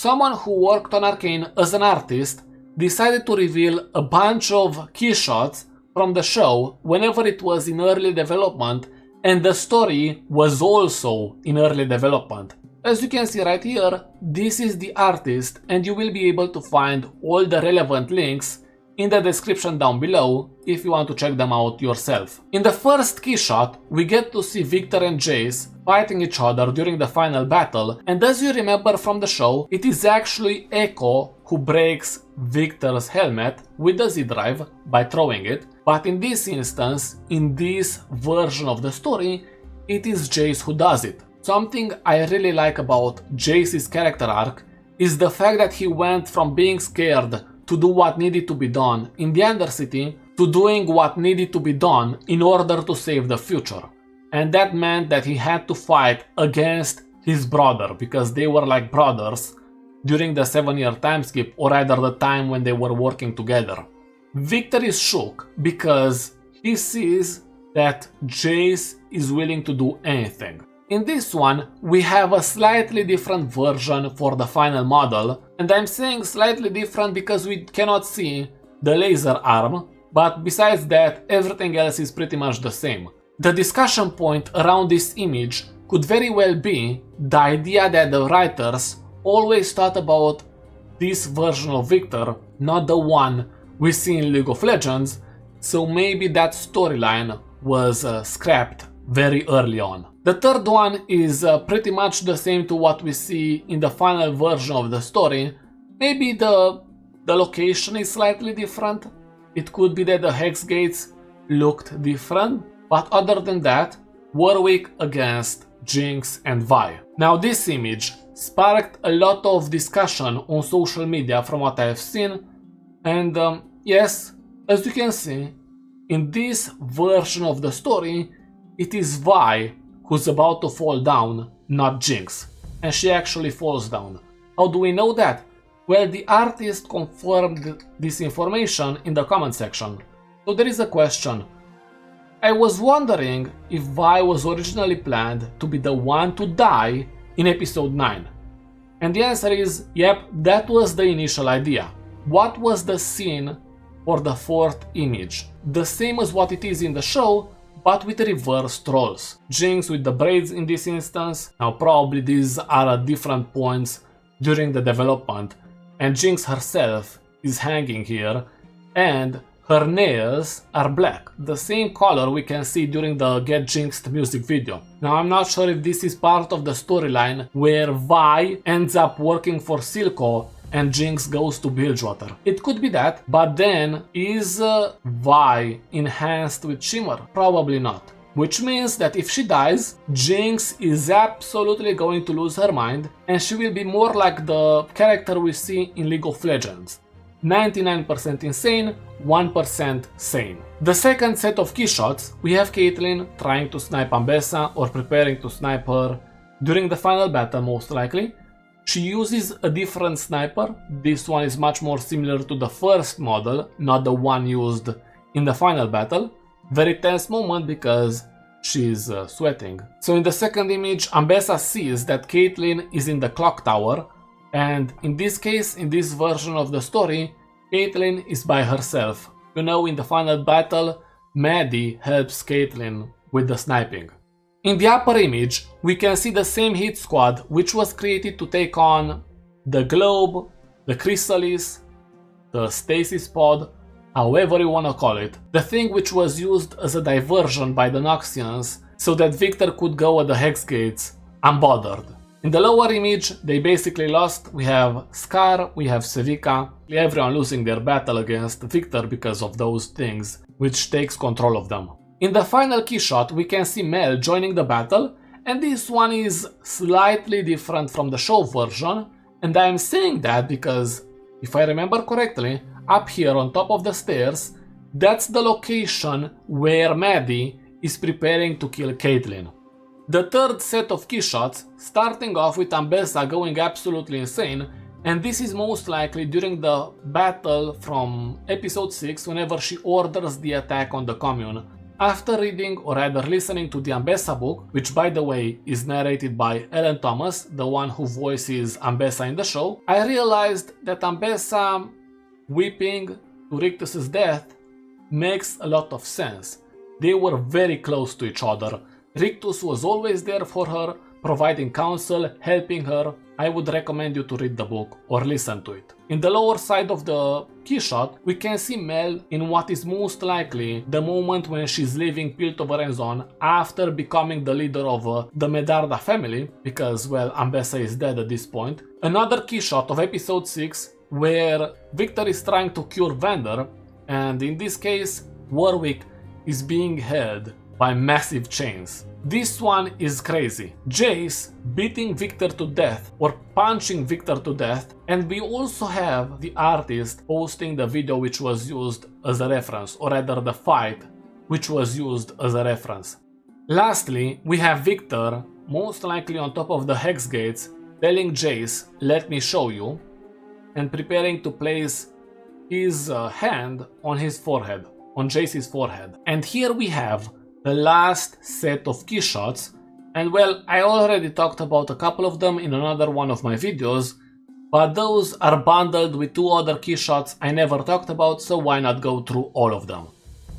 Someone who worked on Arcane as an artist decided to reveal a bunch of keyshots from the show whenever it was in early development, and the story was also in early development. As you can see right here, this is the artist, and you will be able to find all the relevant links in the description down below if you want to check them out yourself. In the first keyshot, we get to see Viktor and Jayce fighting each other during the final battle, and as you remember from the show, it is actually Echo who breaks Viktor's helmet with the Z-Drive by throwing it, but in this instance, in this version of the story, it is Jayce who does it. Something I really like about Jayce's character arc is the fact that he went from being scared to do what needed to be done in the Undercity to doing what needed to be done in order to save the future. And that meant that he had to fight against his brother, because they were like brothers during the 7-year time skip, or rather the time when they were working together. Viktor is shook because he sees that Jayce is willing to do anything. In this one, we have a slightly different version for the final model, and I'm saying slightly different because we cannot see the laser arm, but besides that, everything else is pretty much the same. The discussion point around this image could very well be the idea that the writers always thought about this version of Viktor, not the one we see in League of Legends, so maybe that storyline was scrapped very early on. The third one is pretty much the same to what we see in the final version of the story. Maybe the location is slightly different. It could be that the hex gates looked different, but other than that, Warwick against Jinx and Vi. Now this image sparked a lot of discussion on social media from what I have seen, and yes, as you can see, in this version of the story, it is Vi who's about to fall down, not Jinx, and she actually falls down. How do we know that? Well, the artist confirmed this information in the comment section. So there is a question. I was wondering if Vi was originally planned to be the one to die in episode 9. And the answer is, yep, that was the initial idea. What was the scene for the fourth image? The same as what it is in the show, but with reversed roles. Jinx with the braids in this instance. Now probably these are at different points during the development, and Jinx herself is hanging here, and her nails are black, the same color we can see during the Get Jinxed music video. Now I'm not sure if this is part of the storyline where Vi ends up working for Silco and Jinx goes to Bilgewater. It could be that, but then is Vi enhanced with Shimmer? Probably not. Which means that if she dies, Jinx is absolutely going to lose her mind, and she will be more like the character we see in League of Legends. 99% insane, 1% sane. The second set of keyshots, we have Caitlyn trying to snipe Ambessa or preparing to snipe her during the final battle most likely. She uses a different sniper. This one is much more similar to the first model, not the one used in the final battle. Very tense moment because she's sweating. So in the second image, Ambessa sees that Caitlyn is in the clock tower, and in this case, in this version of the story, Caitlyn is by herself. You know, in the final battle, Maddie helps Caitlyn with the sniping. In the upper image, we can see the same hit squad which was created to take on the Globe, the Chrysalis, the Stasis Pod, however you wanna call it. The thing which was used as a diversion by the Noxians so that Viktor could go at the Hex Gates unbothered. In the lower image, they basically lost. We have Scar, we have Sevika, everyone losing their battle against Viktor because of those things, which takes control of them. In the final keyshot, we can see Mel joining the battle, and this one is slightly different from the show version, and I am saying that because, if I remember correctly, up here on top of the stairs, that's the location where Maddie is preparing to kill Caitlyn. The third set of keyshots, starting off with Ambessa going absolutely insane, and this is most likely during the battle from episode 6 whenever she orders the attack on the commune. After reading or rather listening to the Ambessa book, which by the way is narrated by Ellen Thomas, the one who voices Ambessa in the show, I realized that Ambessa weeping to Rictus's death makes a lot of sense. They were very close to each other. Rictus was always there for her, providing counsel, helping her. I would recommend you to read the book or listen to it. In the lower side of the keyshot, we can see Mel in what is most likely the moment when she's leaving Piltover after becoming the leader of the Medarda family, because, well, Ambessa is dead at this point. Another keyshot of episode 6, where Viktor is trying to cure Vander, and in this case, Warwick is being held by massive chains. This one is crazy. Jayce beating Viktor to death or punching Viktor to death, and we also have the artist posting the video which was used as a reference, or rather the fight which was used as a reference. Lastly, we have Viktor, most likely on top of the hex gates, telling Jayce, "Let me show you," and preparing to place his hand on his forehead, on Jayce's forehead. And here we have the last set of keyshots, and well, I already talked about a couple of them in another one of my videos, but those are bundled with two other keyshots I never talked about, so why not go through all of them.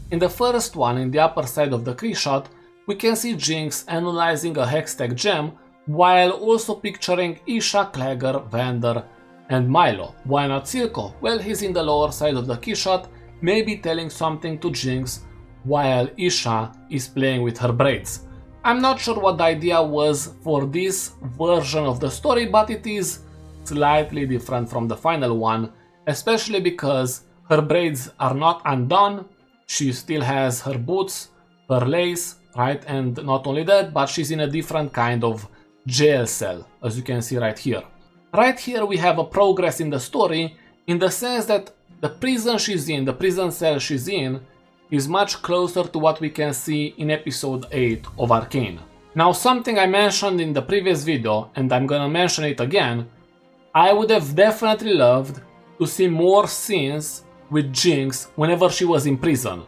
In the first one, in the upper side of the keyshot, we can see Jinx analyzing a Hextech gem, while also picturing Isha, Clagger, Vander, and Milo. Why not Silco? Well, he's in the lower side of the keyshot, maybe telling something to Jinx, while Isha is playing with her braids. I'm not sure what the idea was for this version of the story, but it is slightly different from the final one, especially because her braids are not undone, she still has her boots, her lace, right? And not only that, but she's in a different kind of jail cell, as you can see right here. Right here we have a progress in the story, in the sense that the prison she's in, the prison cell she's in, is much closer to what we can see in episode 8 of Arcane. Now, something I mentioned in the previous video, and I'm gonna mention it again, I would have definitely loved to see more scenes with Jinx whenever she was in prison.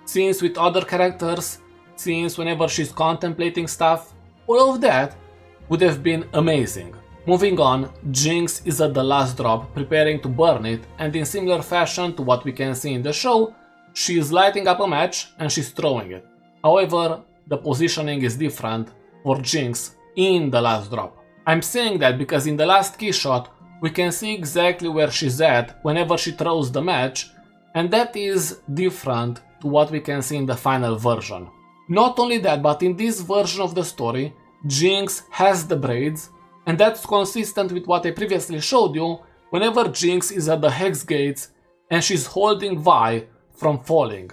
Scenes with other characters, scenes whenever she's contemplating stuff, all of that would have been amazing. Moving on, Jinx is at the last drop, preparing to burn it, and in similar fashion to what we can see in the show, she is lighting up a match and she's throwing it. However, the positioning is different for Jinx in the last drop. I'm saying that because in the last keyshot, we can see exactly where she's at whenever she throws the match, and that is different to what we can see in the final version. Not only that, but in this version of the story, Jinx has the braids, and that's consistent with what I previously showed you whenever Jinx is at the hex gates and she's holding Vi from falling.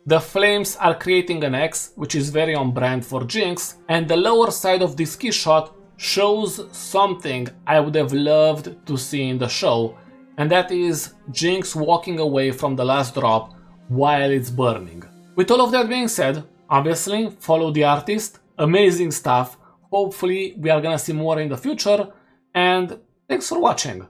The flames are creating an X, which is very on brand for Jinx, and the lower side of this keyshot shows something I would have loved to see in the show, and that is Jinx walking away from the last drop while it's burning. With all of that being said, obviously follow the artist, amazing stuff, hopefully we are gonna see more in the future, and thanks for watching.